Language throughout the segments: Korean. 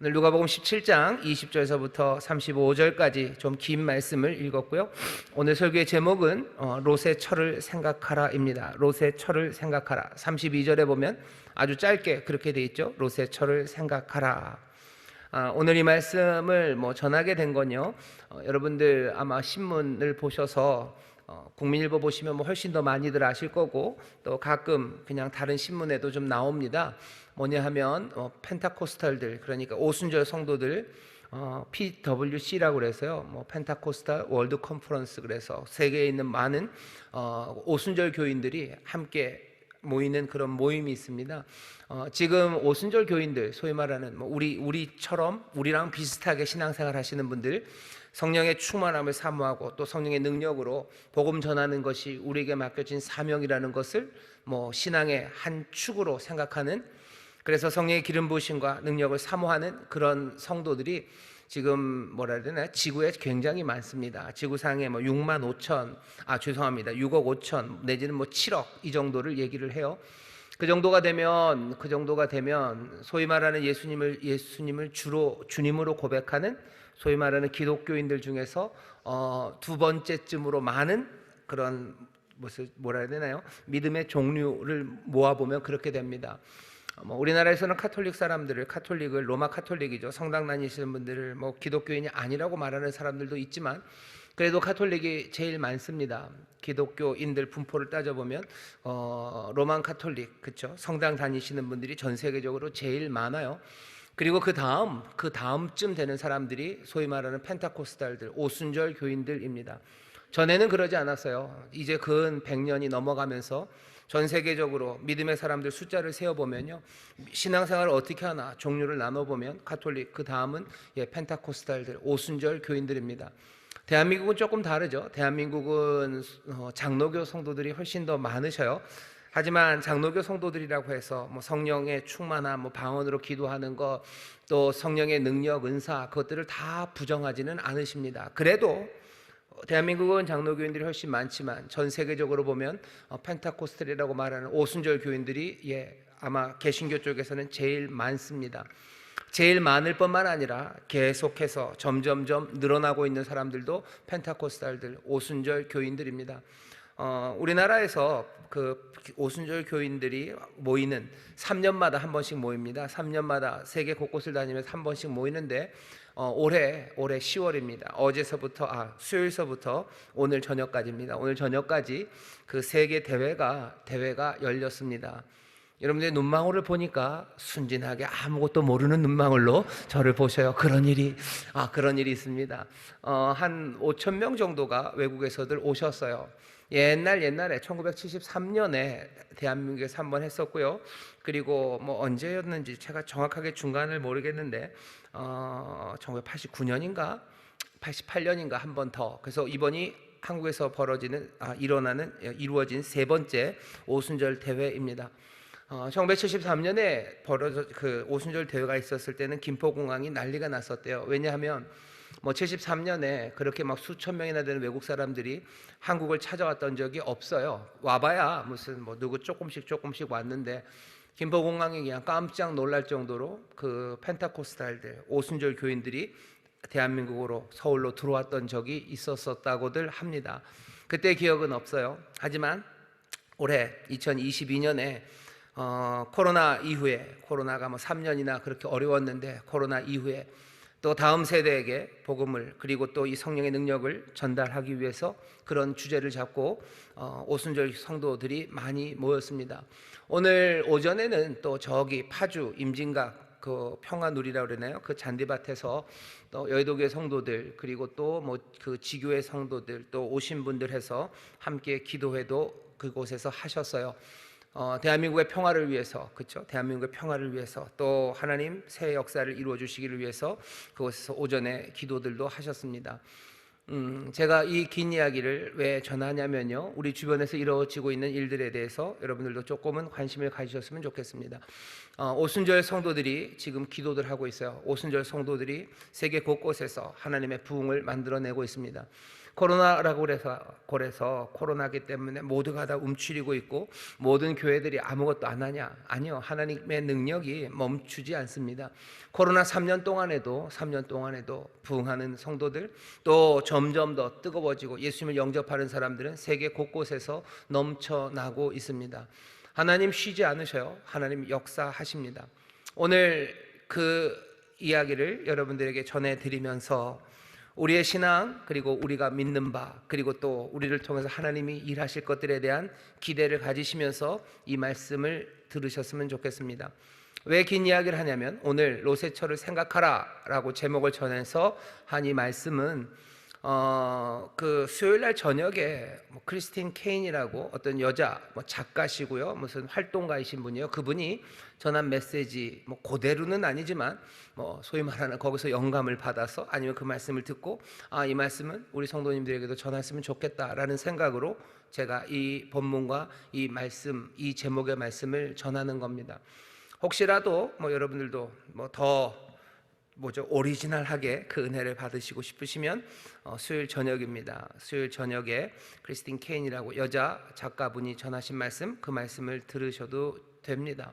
오늘 누가복음 17장 20절에서부터 35절까지 좀 긴 말씀을 읽었고요. 오늘 설교의 제목은 롯의 철을 생각하라입니다. 롯의 철을 생각하라. 32절에 보면 아주 짧게 그렇게 돼 있죠. 롯의 철을 생각하라. 오늘 이 말씀을 전하게 된 건요, 여러분들 아마 신문을 보셔서 국민일보 보시면 훨씬 더 많이들 아실 거고, 또 가끔 그냥 다른 신문에도 좀 나옵니다. 뭐냐 하면 펜타코스탈들, 그러니까 오순절 성도들, PWC라고 그래서요, 펜타코스탈 월드 컨퍼런스, 그래서 세계에 있는 많은 오순절 교인들이 함께 모이는 그런 모임이 있습니다. 지금 오순절 교인들, 소위 말하는 우리처럼 우리랑 비슷하게 신앙생활 하시는 분들, 성령의 충만함을 사모하고 또 성령의 능력으로 복음 전하는 것이 우리에게 맡겨진 사명이라는 것을 신앙의 한 축으로 생각하는, 그래서 성령의 기름 부으심과 능력을 사모하는 그런 성도들이 지금 뭐라 해야 되나, 지구에 굉장히 많습니다. 지구상에 6만 5천, 죄송합니다, 6억 5천 내지는 7억 이 정도를 얘기를 해요. 그 정도가 되면 소위 말하는 예수님을 주로 주님으로 고백하는 소위 말하는 기독교인들 중에서 두 번째쯤으로 많은 그런 뭐라 해야 되나요? 믿음의 종류를 모아보면 그렇게 됩니다. 우리나라에서는 카톨릭을 로마 카톨릭이죠. 성당 다니시는 분들을 기독교인이 아니라고 말하는 사람들도 있지만, 그래도 카톨릭이 제일 많습니다. 기독교인들 분포를 따져보면 로만 카톨릭, 그렇죠? 성당 다니시는 분들이 전 세계적으로 제일 많아요. 그리고 그 다음쯤 되는 사람들이 소위 말하는 펜타코스탈들, 오순절 교인들입니다. 전에는 그러지 않았어요. 이제 근 100년이 넘어가면서 전 세계적으로 믿음의 사람들 숫자를 세어보면요, 신앙생활을 어떻게 하나 종류를 나눠보면 카톨릭, 그 다음은 펜타코스탈들, 오순절 교인들입니다. 대한민국은 조금 다르죠. 대한민국은 장로교 성도들이 훨씬 더 많으셔요. 하지만 장로교 성도들이라고 해서 성령의 충만함, 방언으로 기도하는 것, 또 성령의 능력, 은사, 그것들을 다 부정하지는 않으십니다. 그래도 대한민국은 장로교인들이 훨씬 많지만 전 세계적으로 보면 펜타코스텔이라고 말하는 오순절 교인들이 아마 개신교 쪽에서는 제일 많습니다. 제일 많을 뿐만 아니라 계속해서 점점점 늘어나고 있는 사람들도 펜타코스탈들, 오순절 교인들입니다. 우리나라에서 그 오순절 교인들이 모이는 3년마다 한 번씩 모입니다. 3년마다 세계 곳곳을 다니면서 한 번씩 모이는데 올해 10월입니다. 수요일서부터 오늘 저녁까지입니다. 오늘 저녁까지 그 세계 대회가 열렸습니다. 여러분들의 눈망울을 보니까 순진하게 아무것도 모르는 눈망울로 저를 보셔요. 그런 일이 있습니다. 한 5천 명 정도가 외국에서들 오셨어요. 옛날에 1973년에 대한민국에서 한번 했었고요. 그리고 언제였는지 제가 정확하게 중간을 모르겠는데 1989년인가 88년인가 한 번 더. 그래서 이번이 한국에서 이루어진 세 번째 오순절 대회입니다. 1973년에 그 오순절 대회가 있었을 때는 김포공항이 난리가 났었대요. 왜냐하면 73년에 그렇게 수천 명이나 되는 외국 사람들이 한국을 찾아왔던 적이 없어요. 와봐야 누구 조금씩 왔는데, 김포공항이 그냥 깜짝 놀랄 정도로 그 펜타코스탈들, 오순절 교인들이 대한민국으로, 서울로 들어왔던 적이 있었다고들 합니다. 그때 기억은 없어요. 하지만 올해 2022년에 코로나 이후에, 코로나가 3년이나 그렇게 어려웠는데, 코로나 이후에 또 다음 세대에게 복음을, 그리고 또 이 성령의 능력을 전달하기 위해서 그런 주제를 잡고 오순절 성도들이 많이 모였습니다. 오늘 오전에는 또 저기 파주 임진각 그 평화누리라고 그러나요? 그 잔디밭에서 또 여의도교회 성도들, 그리고 또 그 지교회 성도들, 또 오신 분들 해서 함께 기도회도 그곳에서 하셨어요. 대한민국의 평화를 위해서, 그렇죠? 대한민국의 평화를 위해서, 또 하나님 새 역사를 이루어 주시기를 위해서 그곳에서 오전에 기도들도 하셨습니다. 제가 이 긴 이야기를 왜 전하냐면요, 우리 주변에서 이루어지고 있는 일들에 대해서 여러분들도 조금은 관심을 가지셨으면 좋겠습니다. 오순절 성도들이 지금 기도들 하고 있어요. 오순절 성도들이 세계 곳곳에서 하나님의 부흥을 만들어내고 있습니다. 코로나라고 그래서 코로나기 때문에 모두가 다 움츠리고 있고 모든 교회들이 아무것도 안 하냐? 아니요. 하나님의 능력이 멈추지 않습니다. 코로나 3년 동안에도 부흥하는 성도들, 또 점점 더 뜨거워지고 예수님을 영접하는 사람들은 세계 곳곳에서 넘쳐나고 있습니다. 하나님 쉬지 않으셔요. 하나님 역사하십니다. 오늘 그 이야기를 여러분들에게 전해드리면서 우리의 신앙, 그리고 우리가 믿는 바, 그리고 또 우리를 통해서 하나님이 일하실 것들에 대한 기대를 가지시면서 이 말씀을 들으셨으면 좋겠습니다. 왜 긴 이야기를 하냐면 오늘 롯의 생각하라 라고 제목을 전해서 한 이 말씀은 그 수요일날 저녁에 크리스틴 케인이라고 어떤 여자 작가시고요, 무슨 활동가이신 분이요. 그분이 전한 메시지 그대로는 아니지만 소위 말하는 거기서 영감을 받아서 아니면 그 말씀을 듣고 이 말씀은 우리 성도님들에게도 전했으면 좋겠다라는 생각으로 제가 이 본문과 이 말씀, 이 제목의 말씀을 전하는 겁니다. 혹시라도 여러분들도 더 오리지널하게 그 은혜를 받으시고 싶으시면 수요일 저녁입니다. 수요일 저녁에 크리스틴 케인이라고 여자 작가분이 전하신 말씀, 그 말씀을 들으셔도 됩니다.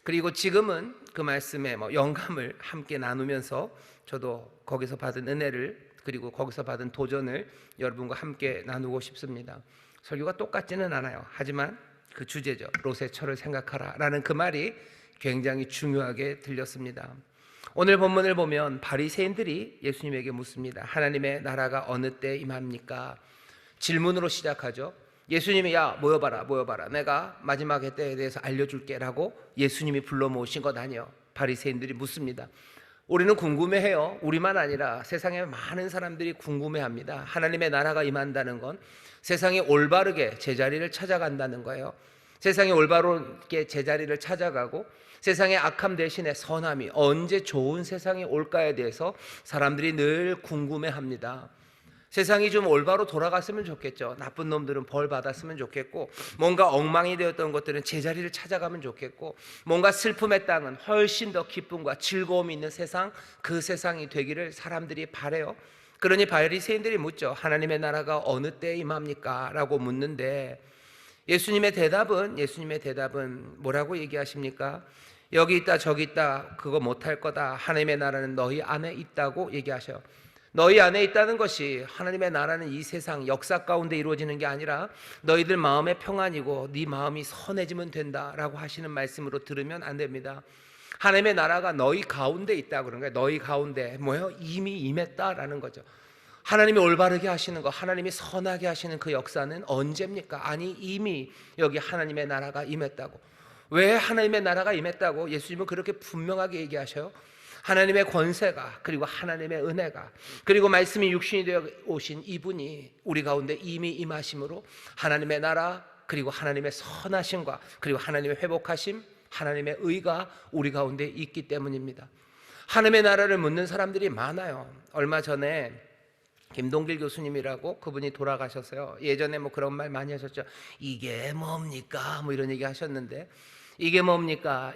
그리고 지금은 그 말씀에 영감을 함께 나누면서 저도 거기서 받은 은혜를, 그리고 거기서 받은 도전을 여러분과 함께 나누고 싶습니다. 설교가 똑같지는 않아요. 하지만 그 주제죠. 롯의 철을 생각하라 라는 그 말이 굉장히 중요하게 들렸습니다. 오늘 본문을 보면 바리새인들이 예수님에게 묻습니다. 하나님의 나라가 어느 때 임합니까? 질문으로 시작하죠. 예수님이 야 모여봐라 내가 마지막의 때에 대해서 알려줄게 라고 예수님이 불러 모으신 것 아니에요. 바리새인들이 묻습니다. 우리는 궁금해해요. 우리만 아니라 세상에 많은 사람들이 궁금해합니다. 하나님의 나라가 임한다는 건 세상이 올바르게 제자리를 찾아간다는 거예요. 세상이 올바르게 제자리를 찾아가고 세상의 악함 대신에 선함이 언제 좋은 세상이 올까에 대해서 사람들이 늘 궁금해합니다. 세상이 좀 올바로 돌아갔으면 좋겠죠. 나쁜 놈들은 벌 받았으면 좋겠고, 뭔가 엉망이 되었던 것들은 제자리를 찾아가면 좋겠고, 뭔가 슬픔의 땅은 훨씬 더 기쁨과 즐거움이 있는 세상, 그 세상이 되기를 사람들이 바라요. 그러니 바리새인들이 묻죠. 하나님의 나라가 어느 때에 임합니까? 라고 묻는데 예수님의 대답은 뭐라고 얘기하십니까? 여기 있다 저기 있다 그거 못할 거다. 하나님의 나라는 너희 안에 있다고 얘기하셔요. 너희 안에 있다는 것이 하나님의 나라는 이 세상 역사 가운데 이루어지는 게 아니라 너희들 마음의 평안이고 네 마음이 선해지면 된다라고 하시는 말씀으로 들으면 안 됩니다. 하나님의 나라가 너희 가운데 있다 그런 거예요. 너희 가운데 이미 임했다라는 거죠. 하나님이 올바르게 하시는 거, 하나님이 선하게 하시는 그 역사는 언제입니까? 아니 이미 여기 하나님의 나라가 임했다고. 왜 하나님의 나라가 임했다고 예수님은 그렇게 분명하게 얘기하셔요? 하나님의 권세가, 그리고 하나님의 은혜가, 그리고 말씀이 육신이 되어 오신 이분이 우리 가운데 이미 임하심으로 하나님의 나라, 그리고 하나님의 선하심과 그리고 하나님의 회복하심, 하나님의 의가 우리 가운데 있기 때문입니다. 하나님의 나라를 묻는 사람들이 많아요. 얼마 전에 김동길 교수님이라고 그분이 돌아가셨어요. 예전에 그런 말 많이 하셨죠. 이게 뭡니까? 이런 얘기 하셨는데 이게 뭡니까?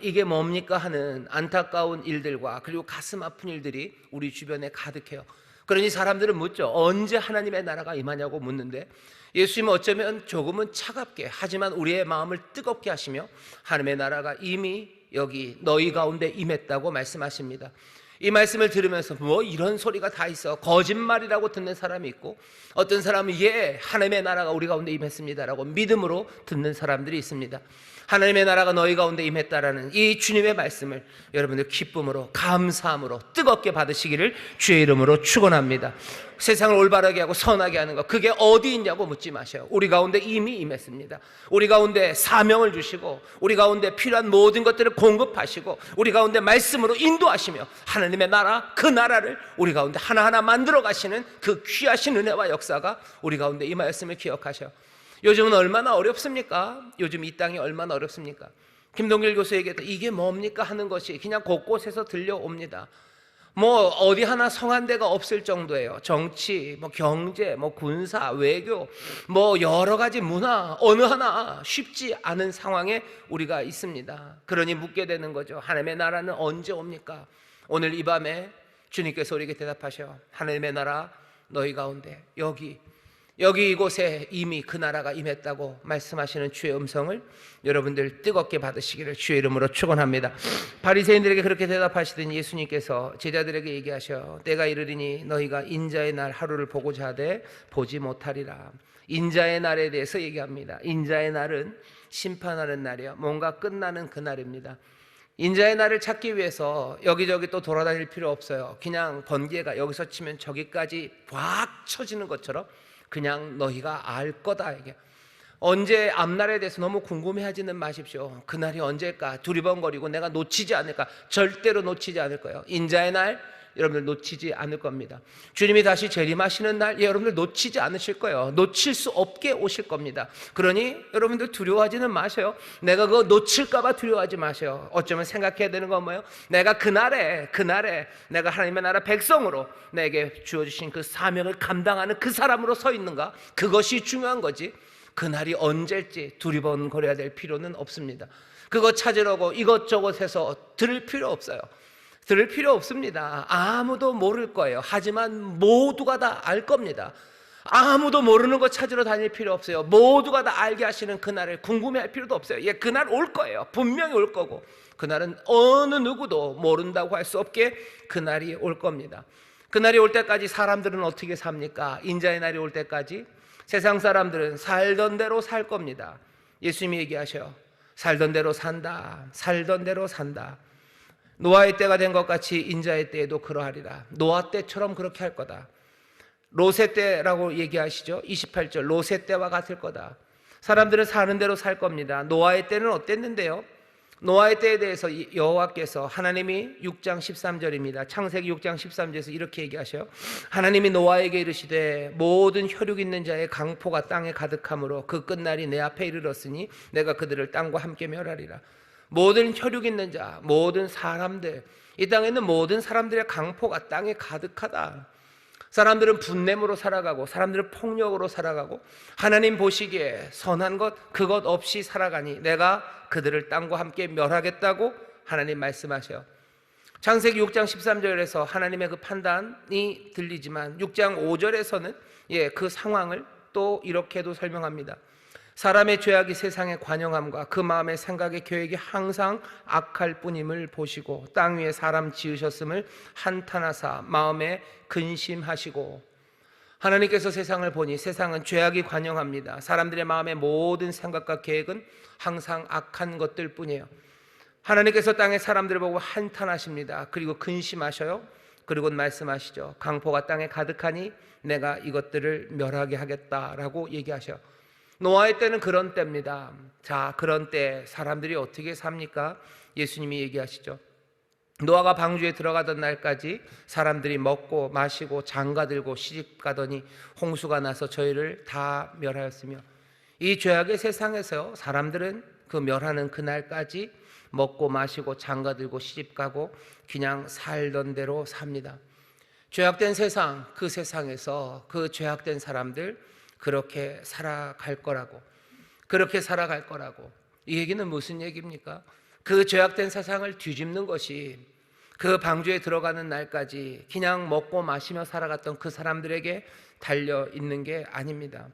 하는 안타까운 일들과 그리고 가슴 아픈 일들이 우리 주변에 가득해요. 그러니 사람들은 묻죠. 언제 하나님의 나라가 임하냐고 묻는데 예수님은 어쩌면 조금은 차갑게 하지만 우리의 마음을 뜨겁게 하시며 하나님의 나라가 이미 여기 너희 가운데 임했다고 말씀하십니다. 이 말씀을 들으면서 이런 소리가 다 있어, 거짓말이라고 듣는 사람이 있고, 어떤 사람은 하나님의 나라가 우리 가운데 임했습니다라고 믿음으로 듣는 사람들이 있습니다. 하나님의 나라가 너희 가운데 임했다라는 이 주님의 말씀을 여러분들 기쁨으로, 감사함으로 뜨겁게 받으시기를 주의 이름으로 축원합니다. 세상을 올바르게 하고 선하게 하는 것, 그게 어디 있냐고 묻지 마세요. 우리 가운데 이미 임했습니다. 우리 가운데 사명을 주시고 우리 가운데 필요한 모든 것들을 공급하시고 우리 가운데 말씀으로 인도하시며 하나님의 나라, 그 나라를 우리 가운데 하나하나 만들어 가시는 그 귀하신 은혜와 역사가 우리 가운데 임하였음을 기억하셔요. 요즘은 얼마나 어렵습니까? 요즘 이 땅이 얼마나 어렵습니까? 김동길 교수에게도 이게 뭡니까 하는 것이 그냥 곳곳에서 들려옵니다. 어디 하나 성한 데가 없을 정도예요. 정치, 경제, 군사, 외교, 여러 가지 문화, 어느 하나 쉽지 않은 상황에 우리가 있습니다. 그러니 묻게 되는 거죠. 하나님의 나라는 언제 옵니까? 오늘 이 밤에 주님께서 우리에게 대답하셔. 하나님의 나라 너희 가운데 여기 이곳에 이미 그 나라가 임했다고 말씀하시는 주의 음성을 여러분들 뜨겁게 받으시기를 주의 이름으로 축원합니다. 바리새인들에게 그렇게 대답하시더니 예수님께서 제자들에게 얘기하셔 때가 이르리니 너희가 인자의 날 하루를 보고자 하되 보지 못하리라. 인자의 날에 대해서 얘기합니다. 인자의 날은 심판하는 날이요, 뭔가 끝나는 그 날입니다. 인자의 날을 찾기 위해서 여기저기 또 돌아다닐 필요 없어요. 그냥 번개가 여기서 치면 저기까지 확 쳐지는 것처럼 그냥 너희가 알 거다. 이게 언제 앞날에 대해서 너무 궁금해하지는 마십시오. 그날이 언제일까 두리번거리고 내가 놓치지 않을까. 절대로 놓치지 않을 거예요. 인자의 날 여러분들 놓치지 않을 겁니다. 주님이 다시 재림하시는 날 여러분들 놓치지 않으실 거예요. 놓칠 수 없게 오실 겁니다. 그러니 여러분들 두려워하지는 마세요. 내가 그거 놓칠까 봐 두려워하지 마세요. 어쩌면 생각해야 되는 건 뭐예요? 내가 그날에 내가 하나님의 나라 백성으로 내게 주어주신 그 사명을 감당하는 그 사람으로 서 있는가? 그것이 중요한 거지. 그날이 언제일지 두리번거려야 될 필요는 없습니다. 그거 찾으려고 이것저것 해서 들을 필요 없어요. 들을 필요 없습니다. 아무도 모를 거예요. 하지만 모두가 다 알 겁니다. 아무도 모르는 거 찾으러 다닐 필요 없어요. 모두가 다 알게 하시는 그날을 궁금해할 필요도 없어요. 예, 그날 올 거예요. 분명히 올 거고 그날은 어느 누구도 모른다고 할 수 없게 그날이 올 겁니다. 그날이 올 때까지 사람들은 어떻게 삽니까? 인자의 날이 올 때까지 세상 사람들은 살던 대로 살 겁니다. 예수님이 얘기하셔요. 살던 대로 산다. 살던 대로 산다. 노아의 때가 된 것 같이 인자의 때에도 그러하리라. 노아 때처럼 그렇게 할 거다. 롯의 때라고 얘기하시죠. 28절 롯의 때와 같을 거다. 사람들은 사는 대로 살 겁니다. 노아의 때는 어땠는데요? 노아의 때에 대해서 여호와께서 하나님이 6장 13절입니다. 창세기 6장 13절에서 이렇게 얘기하셔요. 하나님이 노아에게 이르시되 모든 혈육 있는 자의 강포가 땅에 가득함으로 그 끝날이 내 앞에 이르렀으니 내가 그들을 땅과 함께 멸하리라. 모든 혈육 있는 자, 모든 사람들, 이 땅에 있는 모든 사람들의 강포가 땅에 가득하다. 사람들은 분냄으로 살아가고 사람들은 폭력으로 살아가고 하나님 보시기에 선한 것 그것 없이 살아가니 내가 그들을 땅과 함께 멸하겠다고 하나님 말씀하셔요. 창세기 6장 13절에서 하나님의 그 판단이 들리지만 6장 5절에서는 그 상황을 또 이렇게도 설명합니다. 사람의 죄악이 세상에 관영함과 그 마음의 생각의 계획이 항상 악할 뿐임을 보시고 땅 위에 사람 지으셨음을 한탄하사 마음에 근심하시고. 하나님께서 세상을 보니 세상은 죄악이 관영합니다. 사람들의 마음의 모든 생각과 계획은 항상 악한 것들 뿐이에요. 하나님께서 땅의 사람들을 보고 한탄하십니다. 그리고 근심하셔요. 그리고 말씀하시죠. 강포가 땅에 가득하니 내가 이것들을 멸하게 하겠다라고 얘기하셔요. 노아의 때는 그런 때입니다. 자, 그런 때 사람들이 어떻게 삽니까? 예수님이 얘기하시죠. 노아가 방주에 들어가던 날까지 사람들이 먹고 마시고 장가들고 시집가더니 홍수가 나서 저희를 다 멸하였으며, 이 죄악의 세상에서 사람들은 그 멸하는 그날까지 먹고 마시고 장가들고 시집가고 그냥 살던 대로 삽니다. 죄악된 세상, 그 세상에서 그 죄악된 사람들 그렇게 살아갈 거라고, 그렇게 살아갈 거라고. 이 얘기는 무슨 얘기입니까? 그 죄악된 세상을 뒤집는 것이 그 방주에 들어가는 날까지 그냥 먹고 마시며 살아갔던 그 사람들에게 달려 있는 게 아닙니다.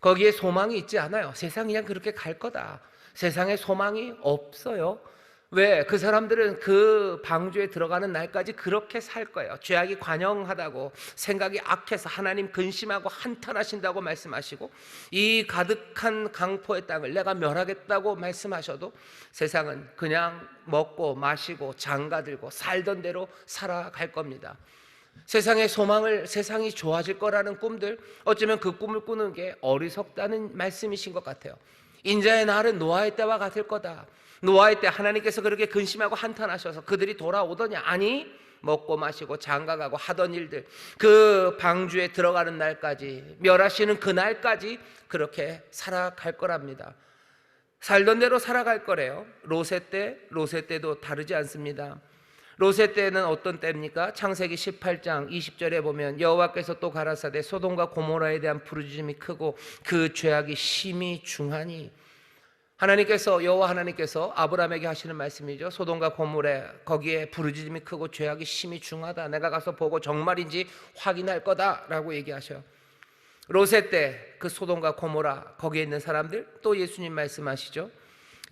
거기에 소망이 있지 않아요. 세상 그냥 그렇게 갈 거다. 세상에 소망이 없어요. 왜? 그 사람들은 그 방주에 들어가는 날까지 그렇게 살 거예요. 죄악이 관영하다고, 생각이 악해서 하나님 근심하고 한탄하신다고 말씀하시고 이 가득한 강포의 땅을 내가 멸하겠다고 말씀하셔도 세상은 그냥 먹고 마시고 장가들고 살던 대로 살아갈 겁니다. 세상의 소망을, 세상이 좋아질 거라는 꿈들, 어쩌면 그 꿈을 꾸는 게 어리석다는 말씀이신 것 같아요. 인자의 날은 노아의 때와 같을 거다. 노아의 때 하나님께서 그렇게 근심하고 한탄하셔서 그들이 돌아오더냐? 아니, 먹고 마시고 장가가고 하던 일들, 그 방주에 들어가는 날까지, 멸하시는 그 날까지 그렇게 살아갈 거랍니다. 살던 대로 살아갈 거래요. 롯의 때도 다르지 않습니다. 롯의 때는 어떤 때입니까? 창세기 18장 20절에 보면 여호와께서 또 가라사대 소돔과 고모라에 대한 부르짖음이 크고 그 죄악이 심히 중하니. 하나님께서, 여호와 하나님께서 아브라함에게 하시는 말씀이죠. 소돔과 고모레 거기에 부르짖음이 크고 죄악이 심히 중하다. 내가 가서 보고 정말인지 확인할 거다라고 얘기하셔요. 롯의 때 그 소돔과 고모라 거기에 있는 사람들, 또 예수님 말씀하시죠.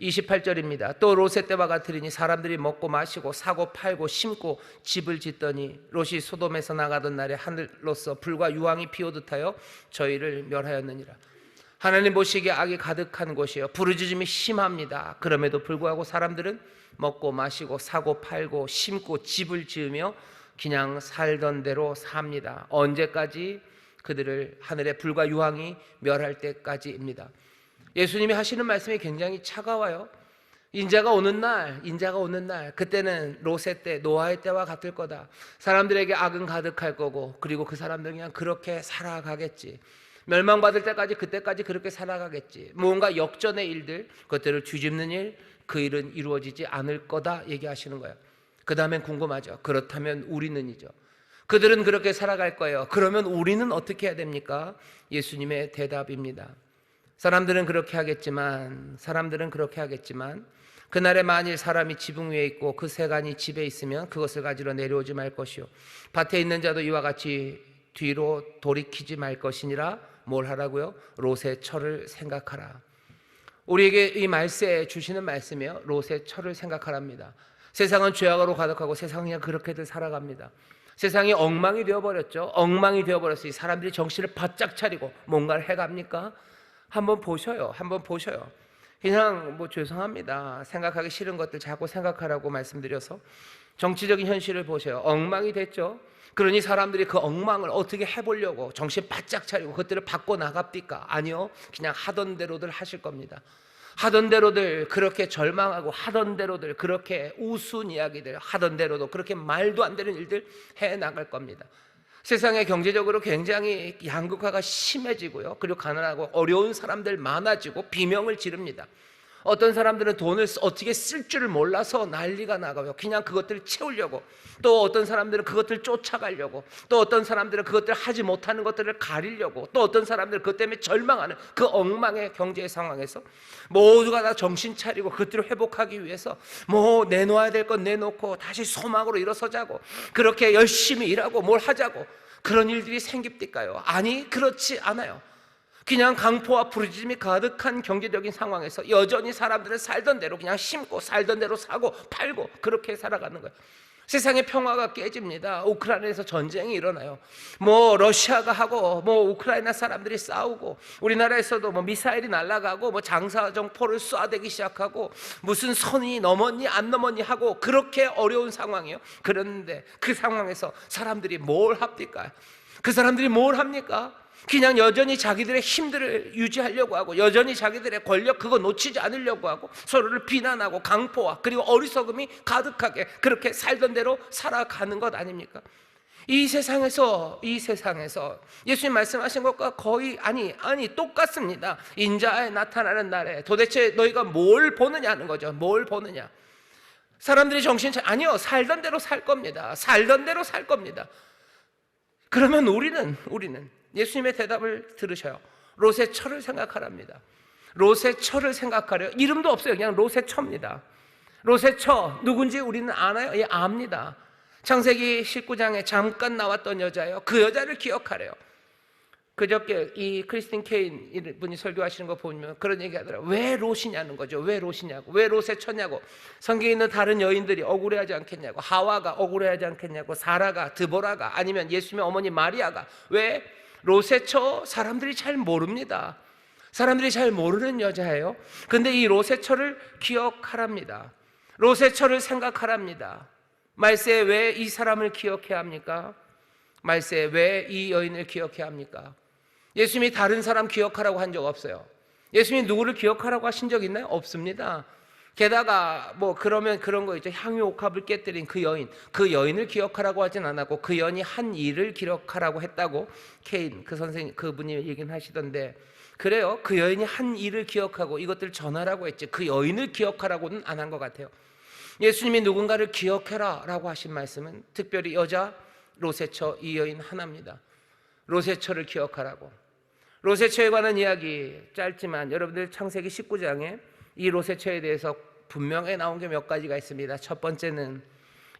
28절입니다. 또 롯의 때와 같으리니 사람들이 먹고 마시고 사고 팔고 심고 집을 짓더니 롯이 소돔에서 나가던 날에 하늘로서 불과 유황이 피오듯 하여 저희를 멸하였느니라. 하나님 보시기에 악이 가득한 곳이에요. 부르짖음이 심합니다. 그럼에도 불구하고 사람들은 먹고 마시고 사고 팔고 심고 집을 지으며 그냥 살던 대로 삽니다. 언제까지? 그들을 하늘의 불과 유황이 멸할 때까지입니다. 예수님이 하시는 말씀이 굉장히 차가워요. 인자가 오는 날 그때는 롯의 때, 노아의 때와 같을 거다. 사람들에게 악은 가득할 거고, 그리고 그 사람들은 그냥 그렇게 살아가겠지. 멸망받을 때까지, 그때까지 그렇게 살아가겠지. 뭔가 역전의 일들, 그것들을 뒤집는 일, 그 일은 이루어지지 않을 거다 얘기하시는 거예요. 그 다음엔 궁금하죠. 그렇다면 우리는이죠. 그들은 그렇게 살아갈 거예요. 그러면 우리는 어떻게 해야 됩니까? 예수님의 대답입니다. 사람들은 그렇게 하겠지만 그날에 만일 사람이 지붕 위에 있고 그 세간이 집에 있으면 그것을 가지러 내려오지 말 것이요 밭에 있는 자도 이와 같이 뒤로 돌이키지 말 것이니라. 뭘 하라고요? 롯의 철을 생각하라. 우리에게 이 말세에 주시는 말씀이에요. 롯의 철을 생각하랍니다. 세상은 죄악으로 가득하고 세상은 그냥 그렇게들 살아갑니다. 세상이 엉망이 되어버렸죠. 엉망이 되어버렸어요. 사람들이 정신을 바짝 차리고 뭔가를 해갑니까? 한번 보셔요. 그냥 죄송합니다. 생각하기 싫은 것들 자꾸 생각하라고 말씀드려서 정치적인 현실을 보세요. 엉망이 됐죠. 그러니 사람들이 그 엉망을 어떻게 해보려고 정신 바짝 차리고 그것들을 바꿔나갑니까? 아니요. 그냥 하던 대로들 하실 겁니다. 하던 대로들 그렇게 절망하고, 하던 대로들 그렇게 우스운 이야기들, 하던 대로도 그렇게 말도 안 되는 일들 해나갈 겁니다. 세상에 경제적으로 굉장히 양극화가 심해지고요, 그리고 가난하고 어려운 사람들 많아지고 비명을 지릅니다. 어떤 사람들은 돈을 어떻게 쓸 줄을 몰라서 난리가 나고요. 그냥 그것들을 채우려고. 또 어떤 사람들은 그것들을 쫓아가려고. 또 어떤 사람들은 그것들을 하지 못하는 것들을 가리려고. 또 어떤 사람들은 그것 때문에 절망하는 그 엉망의 경제 상황에서 모두가 다 정신 차리고 그것들을 회복하기 위해서 내놓아야 될 건 내놓고 다시 소망으로 일어서자고, 그렇게 열심히 일하고 뭘 하자고, 그런 일들이 생깁니까요? 아니, 그렇지 않아요. 그냥 강포와 부르짖음이 가득한 경제적인 상황에서 여전히 사람들은 살던 대로 그냥 심고 살던 대로 사고 팔고 그렇게 살아가는 거예요. 세상의 평화가 깨집니다. 우크라이나에서 전쟁이 일어나요. 러시아가 하고 우크라이나 사람들이 싸우고, 우리나라에서도 미사일이 날아가고 장사정포를 쏴대기 시작하고 무슨 선이 넘었니 안 넘었니 하고 그렇게 어려운 상황이에요. 그런데 그 상황에서 사람들이 뭘 합니까? 그 사람들이 뭘 합니까? 그냥 여전히 자기들의 힘들을 유지하려고 하고, 여전히 자기들의 권력 그거 놓치지 않으려고 하고, 서로를 비난하고 강포와 그리고 어리석음이 가득하게 그렇게 살던 대로 살아가는 것 아닙니까? 이 세상에서 예수님 말씀하신 것과 거의 아니 똑같습니다. 인자에 나타나는 날에 도대체 너희가 뭘 보느냐 하는 거죠. 뭘 보느냐? 사람들이 아니요, 살던 대로 살 겁니다. 살던 대로 살 겁니다. 그러면 우리는 예수님의 대답을 들으셔요. 롯의 철을 생각하랍니다. 롯의 철을 생각하려. 이름도 없어요. 그냥 롯의 처입니다. 롯의 처, 누군지 우리는 아나요? 예, 압니다. 창세기 19장에 잠깐 나왔던 여자예요. 그 여자를 기억하래요. 그저께 이 크리스틴 케인 분이 설교하시는 거 보면 그런 얘기 하더라고요. 왜 롯이냐는 거죠. 왜 롯이냐고, 왜 롯의 처냐고. 성경에 있는 다른 여인들이 억울해하지 않겠냐고, 하와가 억울해하지 않겠냐고, 사라가, 드보라가, 아니면 예수님의 어머니 마리아가. 왜? 롯의 처 사람들이 잘 모릅니다. 사람들이 잘 모르는 여자예요. 근데 이 롯의 처를 기억하랍니다. 롯의 처를 생각하랍니다. 말세에 왜 이 사람을 기억해야 합니까? 말세에 왜 이 여인을 기억해야 합니까? 예수님이 다른 사람 기억하라고 한 적 없어요. 예수님이 누구를 기억하라고 하신 적 있나요? 없습니다. 게다가 그러면 그런 거 있죠. 향유 옥합을 깨뜨린 그 여인을 기억하라고 하진 않았고, 그 여인이 한 일을 기억하라고 했다고 케인 그분이 얘기는 하시던데, 그래요. 그 여인이 한 일을 기억하고 이것들을 전하라고 했지, 그 여인을 기억하라고는 안 한 것 같아요. 예수님이 누군가를 기억해라 라고 하신 말씀은 특별히 여자 롯의 처, 이 여인 하나입니다. 롯의 처를 기억하라고. 롯의 처에 관한 이야기 짧지만 여러분들 창세기 19장에 이 롯의 처에 대해서 분명히 나온 게 몇 가지가 있습니다. 첫 번째는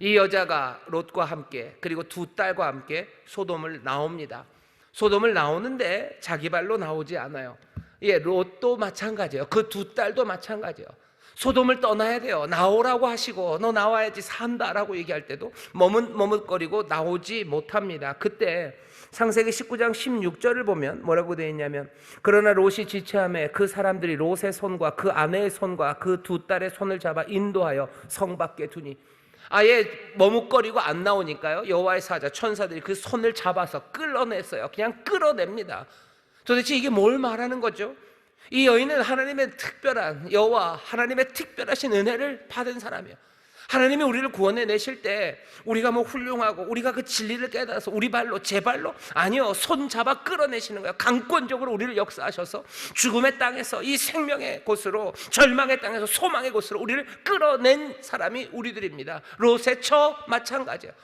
이 여자가 롯과 함께 그리고 두 딸과 함께 소돔을 나옵니다. 소돔을 나오는데 자기 발로 나오지 않아요. 예, 롯도 마찬가지예요. 그 두 딸도 마찬가지예요. 소돔을 떠나야 돼요. 나오라고 하시고 너 나와야지 산다라고 얘기할 때도 머뭇거리고 나오지 못합니다. 그때 창세기 19장 16절을 보면 뭐라고 되어 있냐면, 그러나 롯이 지체함에 그 사람들이 롯의 손과 그 아내의 손과 그 두 딸의 손을 잡아 인도하여 성 밖에 두니, 아예 머뭇거리고 안 나오니까요, 여호와의 사자 천사들이 그 손을 잡아서 끌어냈어요. 그냥 끌어냅니다. 도대체 이게 뭘 말하는 거죠? 이 여인은 하나님의 특별한 여호와, 하나님의 특별하신 은혜를 받은 사람이에요. 하나님이 우리를 구원해 내실 때 우리가 뭐 훌륭하고 우리가 그 진리를 깨달아서 우리 발로 제 발로 아니요, 손 잡아 끌어내시는 거예요. 강권적으로 우리를 역사하셔서 죽음의 땅에서 이 생명의 곳으로, 절망의 땅에서 소망의 곳으로 우리를 끌어낸 사람이 우리들입니다. 롯의 처 마찬가지예요.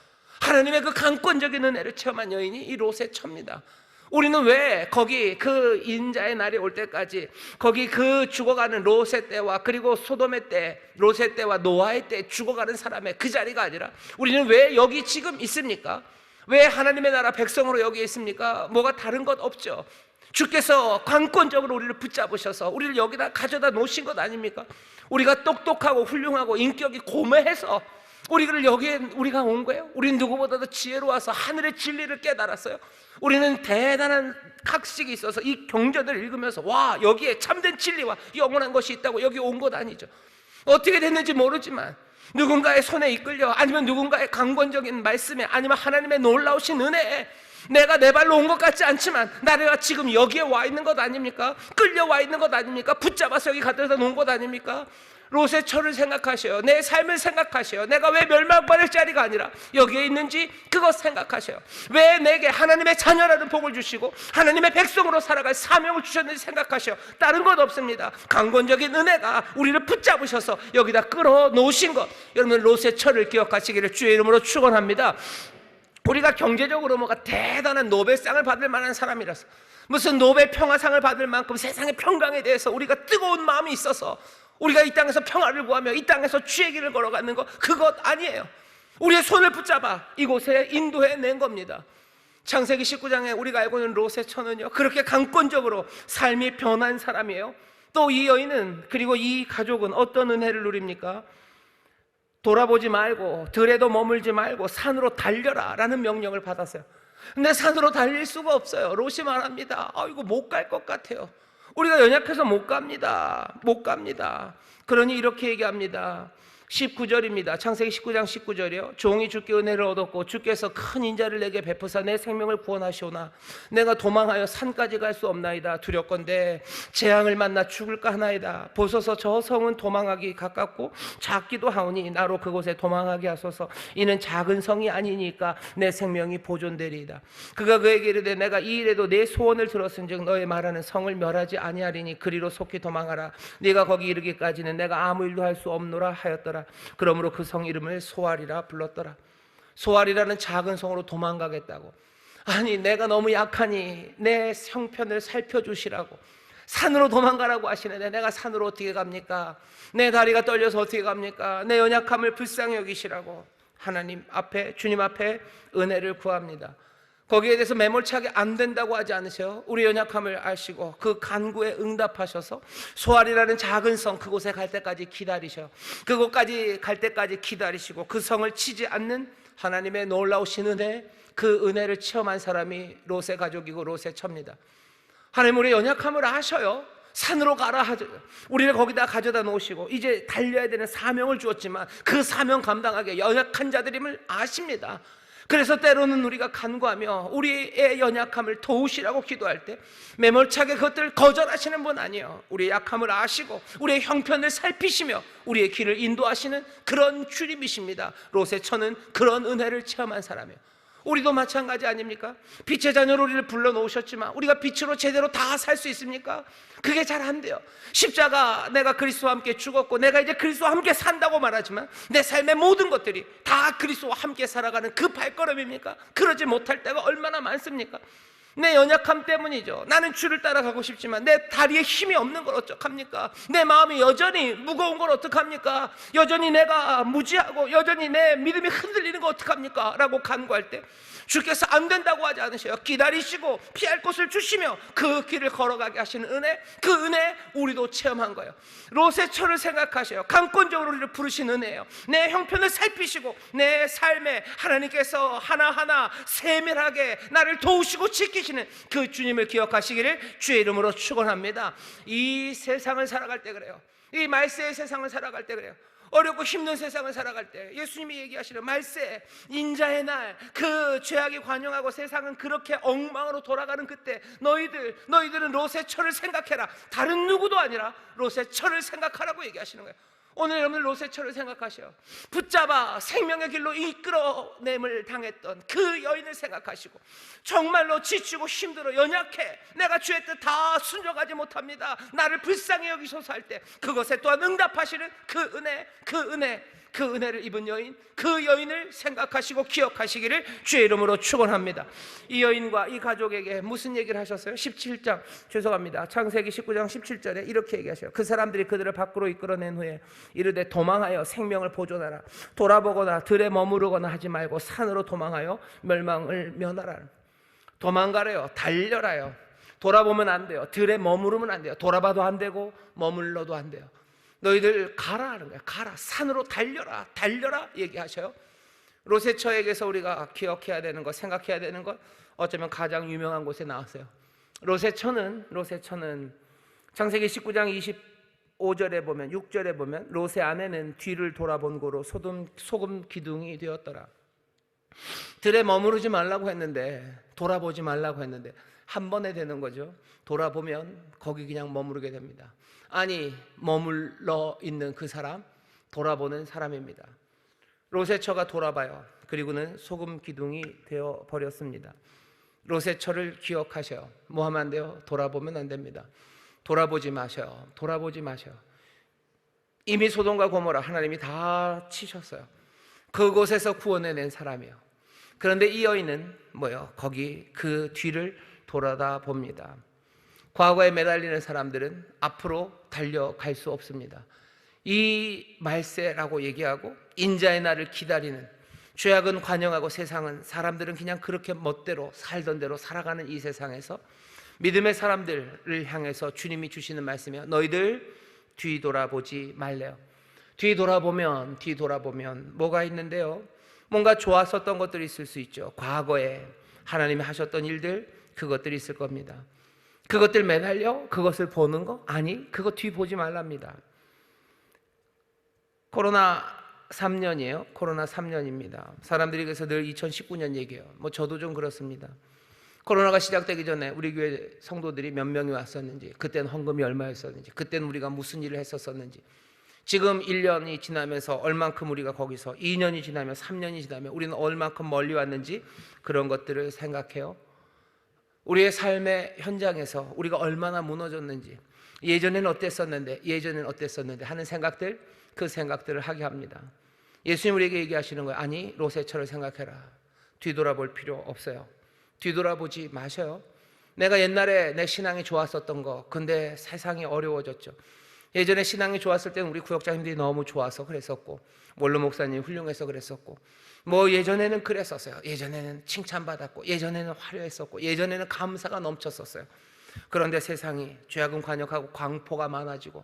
하나님의 그 강권적인 은혜를 체험한 여인이 이 롯의 처입니다. 우리는 왜 거기 그 인자의 날이 올 때까지 거기 그 죽어가는 롯의 때와 그리고 소돔의 때, 롯의 때와 노아의 때 죽어가는 사람의 그 자리가 아니라 우리는 왜 여기 지금 있습니까? 왜 하나님의 나라 백성으로 여기 있습니까? 뭐가 다른 것 없죠. 주께서 관건적으로 우리를 붙잡으셔서 우리를 여기다 가져다 놓으신 것 아닙니까? 우리가 똑똑하고 훌륭하고 인격이 고매해서 우리를 여기에 우리가 온 거예요. 우리는 누구보다도 지혜로워서 하늘의 진리를 깨달았어요. 우리는 대단한 학식이 있어서 이 경전을 읽으면서 와, 여기에 참된 진리와 영원한 것이 있다고 여기 온 것 아니죠. 어떻게 됐는지 모르지만 누군가의 손에 이끌려, 아니면 누군가의 강권적인 말씀에, 아니면 하나님의 놀라우신 은혜에 내가 내 발로 온 것 같지 않지만 나를 지금 여기에 와 있는 것 아닙니까? 끌려와 있는 것 아닙니까? 붙잡아서 여기 갖다 놓은 것 아닙니까? 롯의 처를 생각하셔요. 내 삶을 생각하셔요. 내가 왜 멸망받을 자리가 아니라 여기에 있는지 그것 생각하셔요. 왜 내게 하나님의 자녀라는 복을 주시고 하나님의 백성으로 살아갈 사명을 주셨는지 생각하셔요. 다른 것 없습니다. 강권적인 은혜가 우리를 붙잡으셔서 여기다 끌어놓으신 것, 여러분 롯의 처를 기억하시기를 주의 이름으로 축원합니다. 우리가 경제적으로 뭐가 대단한 노벨상을 받을 만한 사람이라서, 무슨 노벨 평화상을 받을 만큼 세상의 평강에 대해서 우리가 뜨거운 마음이 있어서 우리가 이 땅에서 평화를 구하며 이 땅에서 주의 길을 걸어가는 것, 그것 아니에요. 우리의 손을 붙잡아 이곳에 인도해 낸 겁니다. 창세기 19장에 우리가 알고 있는 롯의 처는요, 그렇게 강권적으로 삶이 변한 사람이에요. 또 이 여인은, 그리고 이 가족은 어떤 은혜를 누립니까? 돌아보지 말고 들에도 머물지 말고 산으로 달려라 라는 명령을 받았어요. 근데 산으로 달릴 수가 없어요. 롯이 말합니다. 이거 못 갈 것 같아요. 우리가 연약해서 못 갑니다. 그러니 이렇게 얘기합니다. 19절입니다. 창세기 19장 19절이요. 종이 주께 은혜를 얻었고 주께서 큰 인자를 내게 베푸사 내 생명을 구원하시오나 내가 도망하여 산까지 갈 수 없나이다. 두렵건대 재앙을 만나 죽을까 하나이다. 보소서 저 성은 도망하기 가깝고 작기도 하오니 나로 그곳에 도망하게 하소서. 이는 작은 성이 아니니까 내 생명이 보존되리이다. 그가 그에게 이르되 내가 이 일에도 내 소원을 들었은즉 너의 말하는 성을 멸하지 아니하리니 그리로 속히 도망하라. 네가 거기 이르기까지는 내가 아무 일도 할 수 없노라 하였더라. 그러므로 그 성 이름을 소알이라 불렀더라. 소알이라는 작은 성으로 도망가겠다고. 아니, 내가 너무 약하니 내 형편을 살펴주시라고 산으로 도망가라고 하시는데 내가 산으로 어떻게 갑니까? 내 다리가 떨려서 어떻게 갑니까? 내 연약함을 불쌍히 여기시라고 하나님 앞에, 주님 앞에 은혜를 구합니다. 거기에 대해서 매몰차게 안 된다고 하지 않으세요. 우리 연약함을 아시고 그 간구에 응답하셔서 소알이라는 작은 성, 그곳에 갈 때까지 기다리셔. 그곳까지 갈 때까지 기다리시고 그 성을 치지 않는 하나님의 놀라우신 은혜, 그 은혜를 체험한 사람이 롯의 가족이고 롯의 처입니다. 하나님 우리 연약함을 아셔요. 산으로 가라 하죠. 우리를 거기다 가져다 놓으시고 이제 달려야 되는 사명을 주었지만 그 사명 감당하기에 연약한 자들임을 아십니다. 그래서 때로는 우리가 간구하며 우리의 연약함을 도우시라고 기도할 때 매몰차게 그것들을 거절하시는 분 아니에요. 우리의 약함을 아시고 우리의 형편을 살피시며 우리의 길을 인도하시는 그런 주님이십니다. 롯의 처는 그런 은혜를 체험한 사람이에요. 우리도 마찬가지 아닙니까? 빛의 자녀로 우리를 불러놓으셨지만 우리가 빛으로 제대로 다 살 수 있습니까? 그게 잘 안 돼요. 십자가, 내가 그리스도와 함께 죽었고 내가 이제 그리스도와 함께 산다고 말하지만 내 삶의 모든 것들이 다 그리스도와 함께 살아가는 그 발걸음입니까? 그러지 못할 때가 얼마나 많습니까? 내 연약함 때문이죠. 나는 주를 따라가고 싶지만 내 다리에 힘이 없는 걸 어떡합니까? 내 마음이 여전히 무거운 걸 어떡합니까? 여전히 내가 무지하고 여전히 내 믿음이 흔들리는 거 어떡합니까? 라고 간구할 때 주께서 안 된다고 하지 않으셔요. 기다리시고 피할 곳을 주시며 그 길을 걸어가게 하시는 은혜, 그 은혜 우리도 체험한 거예요. 롯의 처를 생각하셔요. 강권적으로 우리를 부르신 은혜예요. 내 형편을 살피시고 내 삶에 하나님께서 하나하나 세밀하게 나를 도우시고 지키시는 그 주님을 기억하시기를 주의 이름으로 축원합니다. 이 세상을 살아갈 때 그래요. 이 말세의 세상을 살아갈 때 그래요. 어렵고 힘든 세상을 살아갈 때 예수님이 얘기하시는 말세, 인자의 날, 그 죄악이 관영하고 세상은 그렇게 엉망으로 돌아가는 그때 너희들은 롯의 처를 생각해라. 다른 누구도 아니라 롯의 처를 생각하라고 얘기하시는 거예요. 오늘 여러분들 롯의 처를 생각하셔. 붙잡아 생명의 길로 이끌어냄을 당했던 그 여인을 생각하시고, 정말로 지치고 힘들어 연약해 내가 주의 뜻 다 순종하지 못합니다, 나를 불쌍히 여기소서 할 때 그것에 또한 응답하시는 그 은혜를 입은 여인, 그 여인을 생각하시고 기억하시기를 주의 이름으로 축원합니다. 이 여인과 이 가족에게 무슨 얘기를 하셨어요? 17장 창세기 19장 17절에 이렇게 얘기하셔요. 그 사람들이 그들을 밖으로 이끌어낸 후에 이르되 도망하여 생명을 보존하라. 돌아보거나 들에 머무르거나 하지 말고 산으로 도망하여 멸망을 면하라. 도망가래요. 달려라요. 돌아보면 안 돼요. 들에 머무르면 안 돼요. 돌아봐도 안 되고 머물러도 안 돼요. 너희들 가라 하는 거예요. 가라. 산으로 달려라. 달려라 얘기하셔요. 롯의 처에게서 우리가 기억해야 되는 것, 생각해야 되는 것, 어쩌면 가장 유명한 곳에 나왔어요. 롯의 처는 창세기 19장 25절에 보면, 6절에 보면 롯의 아내는 뒤를 돌아본 고로 소금 기둥이 되었더라. 들에 머무르지 말라고 했는데, 돌아보지 말라고 했는데 한 번에 되는 거죠. 돌아보면 거기 그냥 머무르게 됩니다. 아니, 머물러 있는 그 사람, 돌아보는 사람입니다. 롯의 처가 돌아봐요. 그리고는 소금 기둥이 되어 버렸습니다. 롯의 처를 기억하셔요. 뭐 하면 안 돼요? 돌아보면 안 됩니다. 돌아보지 마셔요. 돌아보지 마셔요. 이미 소돔과 고모라 하나님이 다 치셨어요. 그곳에서 구원해낸 사람이에요. 그런데 이 여인은 뭐예요? 거기 그 뒤를 돌아다 봅니다. 과거에 매달리는 사람들은 앞으로 달려갈 수 없습니다. 이 말세라고 얘기하고 인자의 날을 기다리는, 죄악은 관영하고 세상은, 사람들은 그냥 그렇게 멋대로 살던 대로 살아가는 이 세상에서 믿음의 사람들을 향해서 주님이 주시는 말씀이에요. 너희들 뒤돌아보지 말래요. 뒤돌아보면 뭐가 있는데요? 뭔가 좋았었던 것들이 있을 수 있죠. 과거에 하나님이 하셨던 일들, 그것들이 있을 겁니다. 그것들 매달려 그것을 보는 거? 아니, 그거 뒤 보지 말랍니다. 코로나 3년이에요. 코로나 3년입니다. 사람들이 그래서 늘 2019년 얘기해요. 저도 좀 그렇습니다. 코로나가 시작되기 전에 우리 교회 성도들이 몇 명이 왔었는지, 그때는 헌금이 얼마였었는지, 그때는 우리가 무슨 일을 했었었는지, 지금 1년이 지나면서 얼만큼 우리가 거기서, 2년이 지나면, 3년이 지나면 우리는 얼만큼 멀리 왔는지, 그런 것들을 생각해요. 우리의 삶의 현장에서 우리가 얼마나 무너졌는지, 예전에는 어땠었는데 하는 생각들, 그 생각들을 하게 합니다. 예수님 우리에게 얘기하시는 거예요. 아니, 롯의 처를 생각해라. 뒤돌아볼 필요 없어요. 뒤돌아보지 마셔요. 내가 옛날에 내 신앙이 좋았었던 거, 근데 세상이 어려워졌죠. 예전에 신앙이 좋았을 때는 우리 구역장님들이 너무 좋아서 그랬었고, 원로 목사님 훌륭해서 그랬었고, 예전에는 그랬었어요. 예전에는 칭찬받았고, 예전에는 화려했었고, 예전에는 감사가 넘쳤었어요. 그런데 세상이 죄악은 관역하고 광포가 많아지고,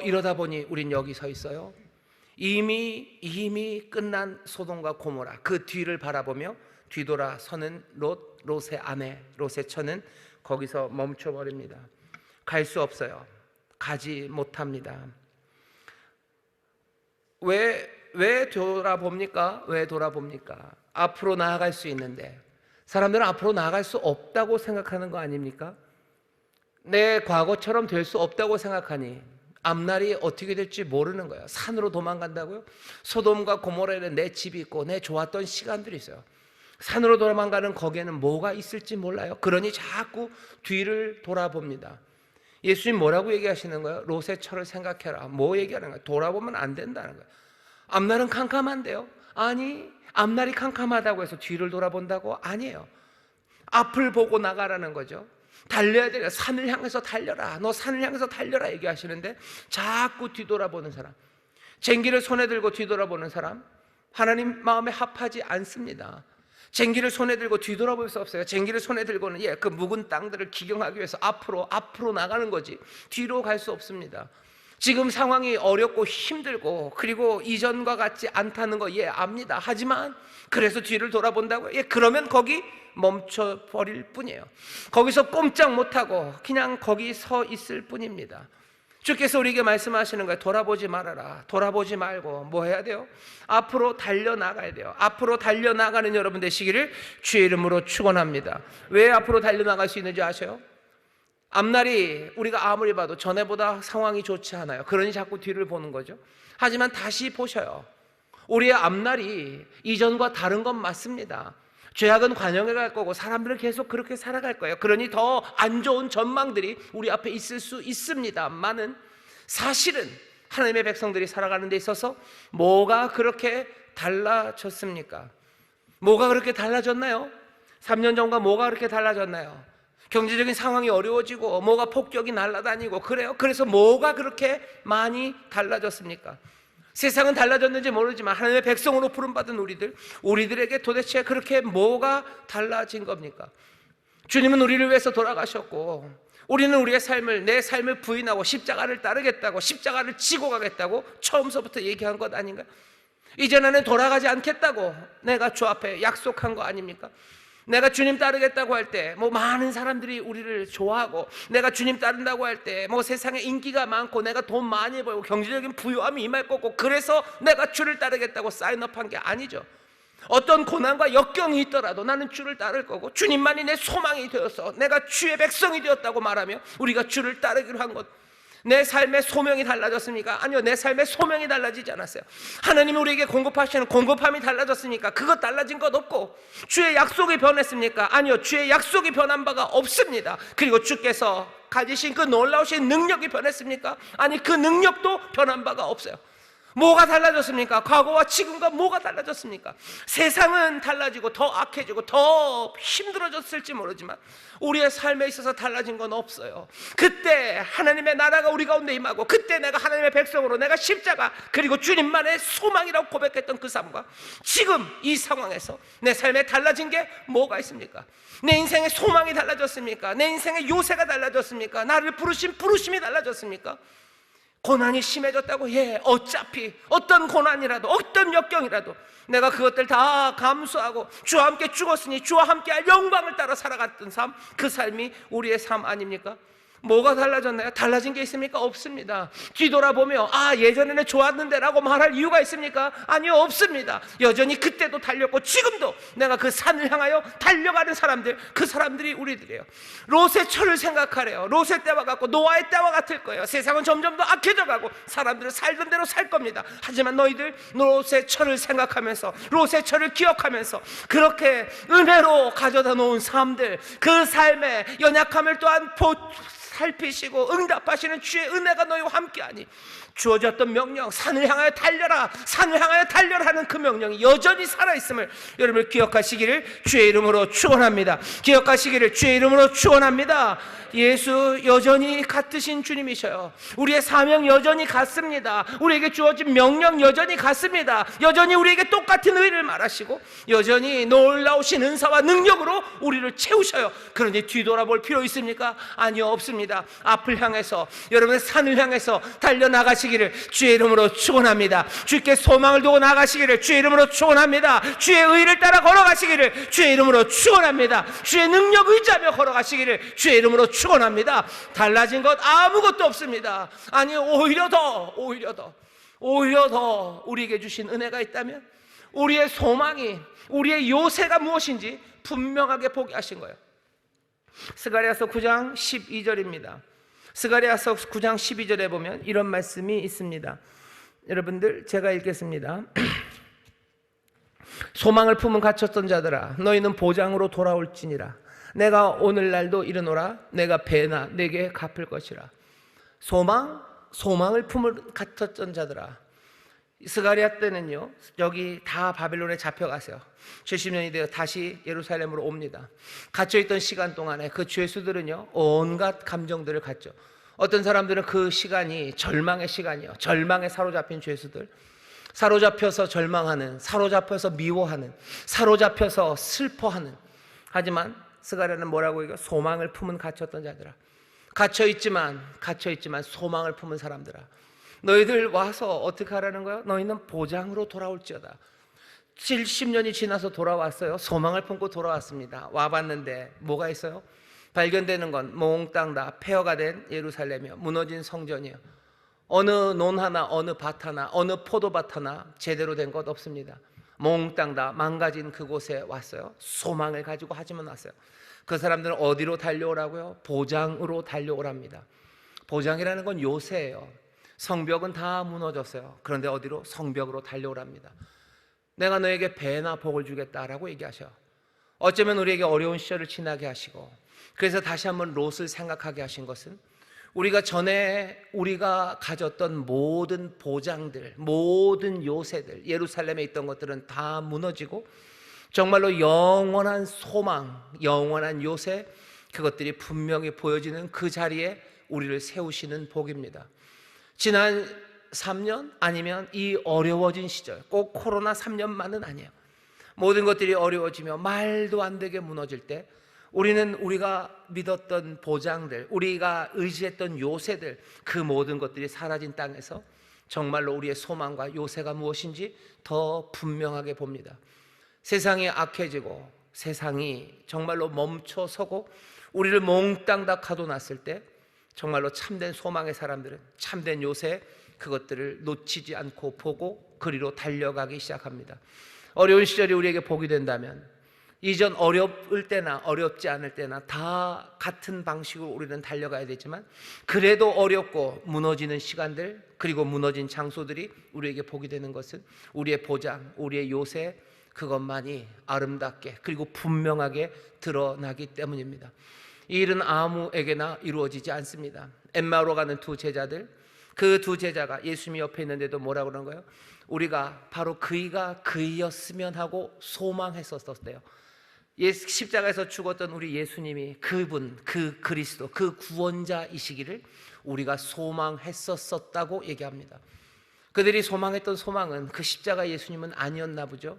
이러다 보니 우린 여기 서 있어요. 이미 끝난 소돔과 고모라, 그 뒤를 바라보며 뒤돌아서는 롯의 아내, 롯의 처는 거기서 멈춰버립니다. 갈 수 없어요. 가지 못합니다. 왜 돌아봅니까? 앞으로 나아갈 수 있는데, 사람들은 앞으로 나아갈 수 없다고 생각하는 거 아닙니까? 내 과거처럼 될 수 없다고 생각하니 앞날이 어떻게 될지 모르는 거예요. 산으로 도망간다고요? 소돔과 고모라에는 내 집이 있고 내 좋았던 시간들이 있어요. 산으로 도망가는 거기에는 뭐가 있을지 몰라요. 그러니 자꾸 뒤를 돌아봅니다. 예수님 뭐라고 얘기하시는 거예요? 롯의 처를 생각해라. 뭐 얘기하는 거예요? 돌아보면 안 된다는 거예요. 앞날은 캄캄한데요? 아니, 앞날이 캄캄하다고 해서 뒤를 돌아본다고? 아니에요. 앞을 보고 나가라는 거죠. 달려야 돼요. 산을 향해서 달려라. 너 산을 향해서 달려라 얘기하시는데 자꾸 뒤돌아보는 사람, 쟁기를 손에 들고 뒤돌아보는 사람, 하나님 마음에 합하지 않습니다. 쟁기를 손에 들고 뒤돌아볼 수 없어요. 쟁기를 손에 들고는 그 묵은 땅들을 기경하기 위해서 앞으로 나가는 거지 뒤로 갈 수 없습니다. 지금 상황이 어렵고 힘들고 그리고 이전과 같지 않다는 거 압니다. 하지만 그래서 뒤를 돌아본다고요? 그러면 거기 멈춰버릴 뿐이에요. 거기서 꼼짝 못하고 그냥 거기 서 있을 뿐입니다. 주께서 우리에게 말씀하시는 거예요. 돌아보지 말아라. 돌아보지 말고 뭐 해야 돼요? 앞으로 달려나가야 돼요. 앞으로 달려나가는 여러분 되시기를 주의 이름으로 축원합니다. 왜 앞으로 달려나갈 수 있는지 아세요? 앞날이 우리가 아무리 봐도 전에보다 상황이 좋지 않아요. 그러니 자꾸 뒤를 보는 거죠. 하지만 다시 보셔요. 우리의 앞날이 이전과 다른 건 맞습니다. 죄악은 관영해 갈 거고 사람들은 계속 그렇게 살아갈 거예요. 그러니 더 안 좋은 전망들이 우리 앞에 있을 수 있습니다만은 사실은 하나님의 백성들이 살아가는 데 있어서 뭐가 그렇게 달라졌습니까? 뭐가 그렇게 달라졌나요? 3년 전과 뭐가 그렇게 달라졌나요? 경제적인 상황이 어려워지고 뭐가 폭격이 날아다니고 그래요. 그래서 뭐가 그렇게 많이 달라졌습니까? 세상은 달라졌는지 모르지만 하나님의 백성으로 부름받은 우리들에게 도대체 그렇게 뭐가 달라진 겁니까? 주님은 우리를 위해서 돌아가셨고 우리는 우리의 삶을, 내 삶을 부인하고 십자가를 따르겠다고, 십자가를 지고 가겠다고 처음서부터 얘기한 것 아닌가요? 이제 나는 돌아가지 않겠다고 내가 주 앞에 약속한 거 아닙니까? 내가 주님 따르겠다고 할 때 많은 사람들이 우리를 좋아하고, 내가 주님 따른다고 할 때 세상에 인기가 많고 내가 돈 많이 벌고 경제적인 부유함이 임할 거고, 그래서 내가 주를 따르겠다고 사인업한 게 아니죠. 어떤 고난과 역경이 있더라도 나는 주를 따를 거고 주님만이 내 소망이 되어서 내가 주의 백성이 되었다고 말하며 우리가 주를 따르기로 한 것. 내 삶의 소명이 달라졌습니까? 아니요, 내 삶의 소명이 달라지지 않았어요. 하나님이 우리에게 공급하시는 공급함이 달라졌습니까? 그것 달라진 것 없고, 주의 약속이 변했습니까? 아니요, 주의 약속이 변한 바가 없습니다. 그리고 주께서 가지신 그 놀라우신 능력이 변했습니까? 아니, 그 능력도 변한 바가 없어요. 뭐가 달라졌습니까? 과거와 지금과 뭐가 달라졌습니까? 세상은 달라지고 더 악해지고 더 힘들어졌을지 모르지만 우리의 삶에 있어서 달라진 건 없어요. 그때 하나님의 나라가 우리 가운데 임하고, 그때 내가 하나님의 백성으로 내가 십자가 그리고 주님만의 소망이라고 고백했던 그 삶과 지금 이 상황에서 내 삶에 달라진 게 뭐가 있습니까? 내 인생의 소망이 달라졌습니까? 내 인생의 요새가 달라졌습니까? 나를 부르신 부르심이 달라졌습니까? 고난이 심해졌다고? 어차피 어떤 고난이라도 어떤 역경이라도 내가 그것들 다 감수하고 주와 함께 죽었으니 주와 함께할 영광을 따라 살아갔던 삶, 그 삶이 우리의 삶 아닙니까? 뭐가 달라졌나요? 달라진 게 있습니까? 없습니다. 뒤돌아보며 예전에는 좋았는데 라고 말할 이유가 있습니까? 아니요, 없습니다. 여전히 그때도 달렸고 지금도 내가 그 산을 향하여 달려가는 사람들, 그 사람들이 우리들이에요. 롯의 철을 생각하래요. 롯의 때와 같고 노아의 때와 같을 거예요. 세상은 점점 더 악해져 가고 사람들은 살던 대로 살 겁니다. 하지만 너희들 롯의 철을 생각하면서, 롯의 철을 기억하면서 그렇게 은혜로 가져다 놓은 삶들, 그 삶의 연약함을 또한 살피시고 응답하시는 주의 은혜가 너희와 함께하니, 주어졌던 명령, 산을 향하여 달려라, 산을 향하여 달려라 하는 그 명령이 여전히 살아있음을 여러분 기억하시기를 주의 이름으로 축원합니다. 기억하시기를 주의 이름으로 축원합니다. 예수 여전히 같으신 주님이셔요. 우리의 사명 여전히 같습니다. 우리에게 주어진 명령 여전히 같습니다. 여전히 우리에게 똑같은 의를 말하시고 여전히 놀라우신 은사와 능력으로 우리를 채우셔요. 그런데 뒤돌아볼 필요 있습니까? 아니요, 없습니다. 앞을 향해서, 여러분의 산을 향해서 달려나가시기를 주의 이름으로 축원합니다. 주께 소망을 두고 나가시기를 주의 이름으로 축원합니다. 주의 의를 따라 걸어가시기를 주의 이름으로 축원합니다. 주의 능력 의지하며 걸어가시기를 주의 이름으로 축원합니다. 달라진 것 아무것도 없습니다. 아니, 오히려 더 우리에게 주신 은혜가 있다면 우리의 소망이, 우리의 요새가 무엇인지 분명하게 보게 하신 거예요. 스가랴서 9장 12절입니다. 스가랴서 9장 12절에 보면 이런 말씀이 있습니다. 여러분들, 제가 읽겠습니다. 소망을 품은 갇혔던 자들아, 너희는 보장으로 돌아올지니라. 내가 오늘날도 이르노라. 내가 배나 내게 갚을 것이라. 소망을 품은 갇혔던 자들아, 스가랴 때는요, 여기 다 바벨론에 잡혀가세요. 70년이 되어 다시 예루살렘으로 옵니다. 갇혀있던 시간 동안에 그 죄수들은요, 온갖 감정들을 갖죠. 어떤 사람들은 그 시간이 절망의 시간이요, 절망에 사로잡힌 죄수들, 사로잡혀서 절망하는, 사로잡혀서 미워하는, 사로잡혀서 슬퍼하는. 하지만 스가랴는 뭐라고 얘기해요? 소망을 품은 갇혔던 자들아, 갇혀있지만 소망을 품은 사람들아, 너희들 와서 어떻게 하라는 거야? 너희는 보장으로 돌아올지어다. 70년이 지나서 돌아왔어요. 소망을 품고 돌아왔습니다. 와봤는데 뭐가 있어요? 발견되는 건 몽땅 다 폐허가 된 예루살렘이요, 무너진 성전이요, 어느 논 하나, 어느 밭 하나, 어느 포도밭 하나 제대로 된 것 없습니다. 몽땅 다 망가진 그곳에 왔어요. 소망을 가지고 하지만 왔어요. 그 사람들은 어디로 달려오라고요? 보장으로 달려오랍니다. 보장이라는 건 요새예요. 성벽은 다 무너졌어요. 그런데 어디로? 성벽으로 달려오랍니다. 내가 너에게 배나 복을 주겠다라고 얘기하셔. 어쩌면 우리에게 어려운 시절을 지나게 하시고, 그래서 다시 한번 롯을 생각하게 하신 것은, 우리가 전에 우리가 가졌던 모든 보장들, 모든 요새들, 예루살렘에 있던 것들은 다 무너지고 정말로 영원한 소망, 영원한 요새, 그것들이 분명히 보여지는 그 자리에 우리를 세우시는 복입니다. 지난 3년 아니면 이 어려워진 시절, 꼭 코로나 3년만은 아니에요. 모든 것들이 어려워지며 말도 안 되게 무너질 때, 우리는 우리가 믿었던 보장들, 우리가 의지했던 요새들, 그 모든 것들이 사라진 땅에서 정말로 우리의 소망과 요새가 무엇인지 더 분명하게 봅니다. 세상이 악해지고 세상이 정말로 멈춰서고 우리를 몽땅 다 가둬놨을 때, 정말로 참된 소망의 사람들은 참된 요새, 그것들을 놓치지 않고 보고 그리로 달려가기 시작합니다. 어려운 시절이 우리에게 복이 된다면, 이전 어려울 때나 어렵지 않을 때나 다 같은 방식으로 우리는 달려가야 되지만, 그래도 어렵고 무너지는 시간들, 그리고 무너진 장소들이 우리에게 복이 되는 것은 우리의 보장, 우리의 요새, 그것만이 아름답게 그리고 분명하게 드러나기 때문입니다. 이 일은 아무에게나 이루어지지 않습니다. 엠마오로 가는 두 제자들, 그 두 제자가 예수님이 옆에 있는데도 뭐라고 그러는 거예요? 우리가 바로 그이가 그이였으면 하고 소망했었대요. 십자가에서 죽었던 우리 예수님이 그분, 그 그리스도, 그 구원자이시기를 우리가 소망했었다고 얘기합니다. 그들이 소망했던 소망은 그 십자가 예수님은 아니었나 보죠.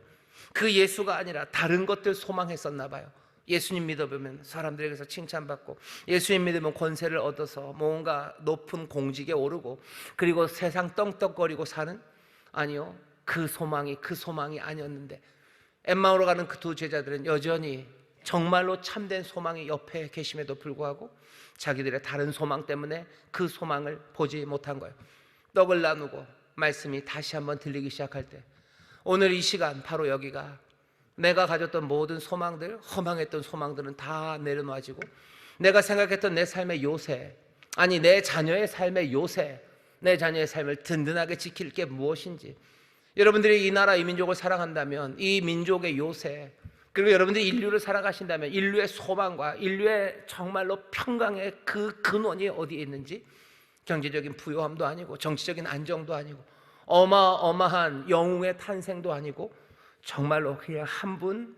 그 예수가 아니라 다른 것들 소망했었나 봐요. 예수님 믿어보면 사람들에게서 칭찬받고, 예수님 믿으면 권세를 얻어서 뭔가 높은 공직에 오르고, 그리고 세상 떵떵거리고 사는, 아니요, 그 소망이 아니었는데, 엠마오로 가는 그 두 제자들은 여전히 정말로 참된 소망이 옆에 계심에도 불구하고 자기들의 다른 소망 때문에 그 소망을 보지 못한 거예요. 떡을 나누고 말씀이 다시 한번 들리기 시작할 때, 오늘 이 시간 바로 여기가 내가 가졌던 모든 소망들, 허망했던 소망들은 다 내려놔지고, 내가 생각했던 내 삶의 요새, 아니 내 자녀의 삶의 요새, 내 자녀의 삶을 든든하게 지킬 게 무엇인지, 여러분들이 이 나라 이 민족을 사랑한다면 이 민족의 요새, 그리고 여러분들이 인류를 살아가신다면 인류의 소망과 인류의 정말로 평강의 그 근원이 어디에 있는지, 경제적인 부유함도 아니고 정치적인 안정도 아니고 어마어마한 영웅의 탄생도 아니고, 정말로 그냥 한 분,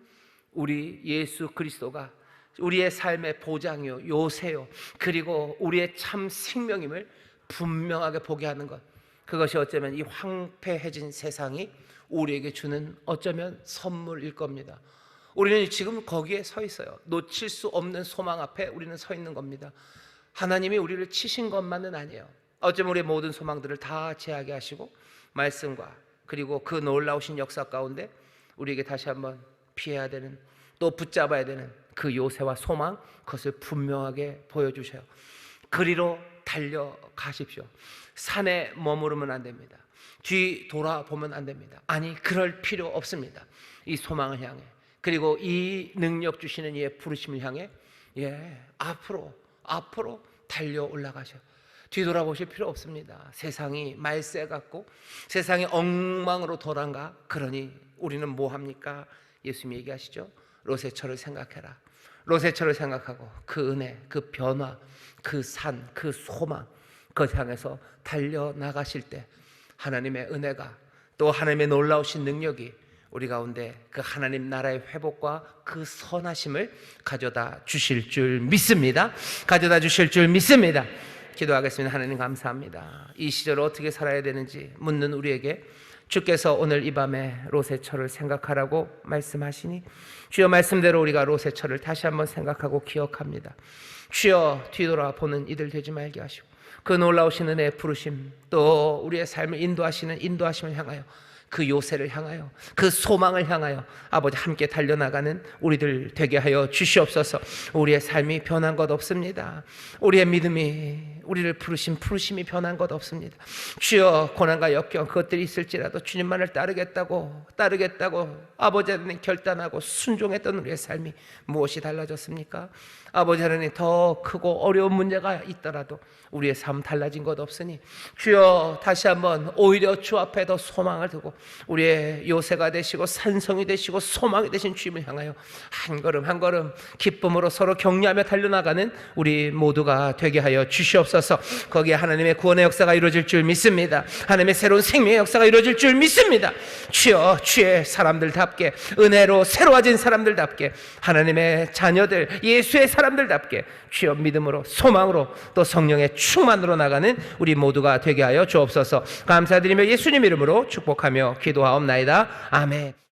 우리 예수 그리스도가 우리의 삶의 보장이요, 요새요, 그리고 우리의 참 생명임을 분명하게 보게 하는 것, 그것이 어쩌면 이 황폐해진 세상이 우리에게 주는 어쩌면 선물일 겁니다. 우리는 지금 거기에 서 있어요. 놓칠 수 없는 소망 앞에 우리는 서 있는 겁니다. 하나님이 우리를 치신 것만은 아니에요. 어쩌면 우리의 모든 소망들을 다 제하게 하시고 말씀과 그리고 그 놀라우신 역사 가운데 우리에게 다시 한번 피해야 되는, 또 붙잡아야 되는 그 요새와 소망, 그것을 분명하게 보여주셔요. 그리로 달려가십시오. 산에 머무르면 안 됩니다. 뒤 돌아보면 안 됩니다. 아니, 그럴 필요 없습니다. 이 소망을 향해, 그리고 이 능력 주시는 이의 부르심을 향해 앞으로 달려 올라가셔. 뒤돌아보실 필요 없습니다. 세상이 말세 같고 세상이 엉망으로 돌아가. 그러니 우리는 뭐 합니까? 예수님이 얘기하시죠. 롯의 철을 생각해라. 롯의 철을 생각하고 그 은혜, 그 변화, 그 산, 그 소망, 그것 향해서 달려나가실 때 하나님의 은혜가 또 하나님의 놀라우신 능력이 우리 가운데 그 하나님 나라의 회복과 그 선하심을 가져다 주실 줄 믿습니다. 가져다 주실 줄 믿습니다. 기도하겠습니다. 하나님 감사합니다. 이 시절을 어떻게 살아야 되는지 묻는 우리에게 주께서 오늘 이 밤에 롯의 철을 생각하라고 말씀하시니 주여 말씀대로 우리가 롯의 철을 다시 한번 생각하고 기억합니다. 주여 뒤돌아보는 이들 되지 말게 하시고 그 놀라우신 은혜의 부르심 또 우리의 삶을 인도하시는 인도하심을 향하여 그 요새를 향하여 그 소망을 향하여 아버지 함께 달려나가는 우리들 되게 하여 주시옵소서. 우리의 삶이 변한 것 없습니다. 우리의 믿음이 우리를 부르신 부르심이 변한 것 없습니다. 주여 고난과 역경 그것들이 있을지라도 주님만을 따르겠다고 아버지 하나님 결단하고 순종했던 우리의 삶이 무엇이 달라졌습니까? 아버지 하나님 더 크고 어려운 문제가 있더라도 우리의 삶 달라진 것 없으니 주여 다시 한번 오히려 주 앞에 더 소망을 두고 우리의 요새가 되시고 산성이 되시고 소망이 되신 주님을 향하여 한 걸음 한 걸음 기쁨으로 서로 격려하며 달려나가는 우리 모두가 되게 하여 주시옵소서. 거기에 하나님의 구원의 역사가 이루어질 줄 믿습니다. 하나님의 새로운 생명의 역사가 이루어질 줄 믿습니다. 주여 주의 사람들답게 은혜로 새로워진 사람들답게 하나님의 자녀들 예수의 사람들답게 주여 믿음으로 소망으로 또 성령의 충만으로 나가는 우리 모두가 되게 하여 주옵소서. 감사드리며 예수님 이름으로 축복하며 기도하옵나이다. 아멘.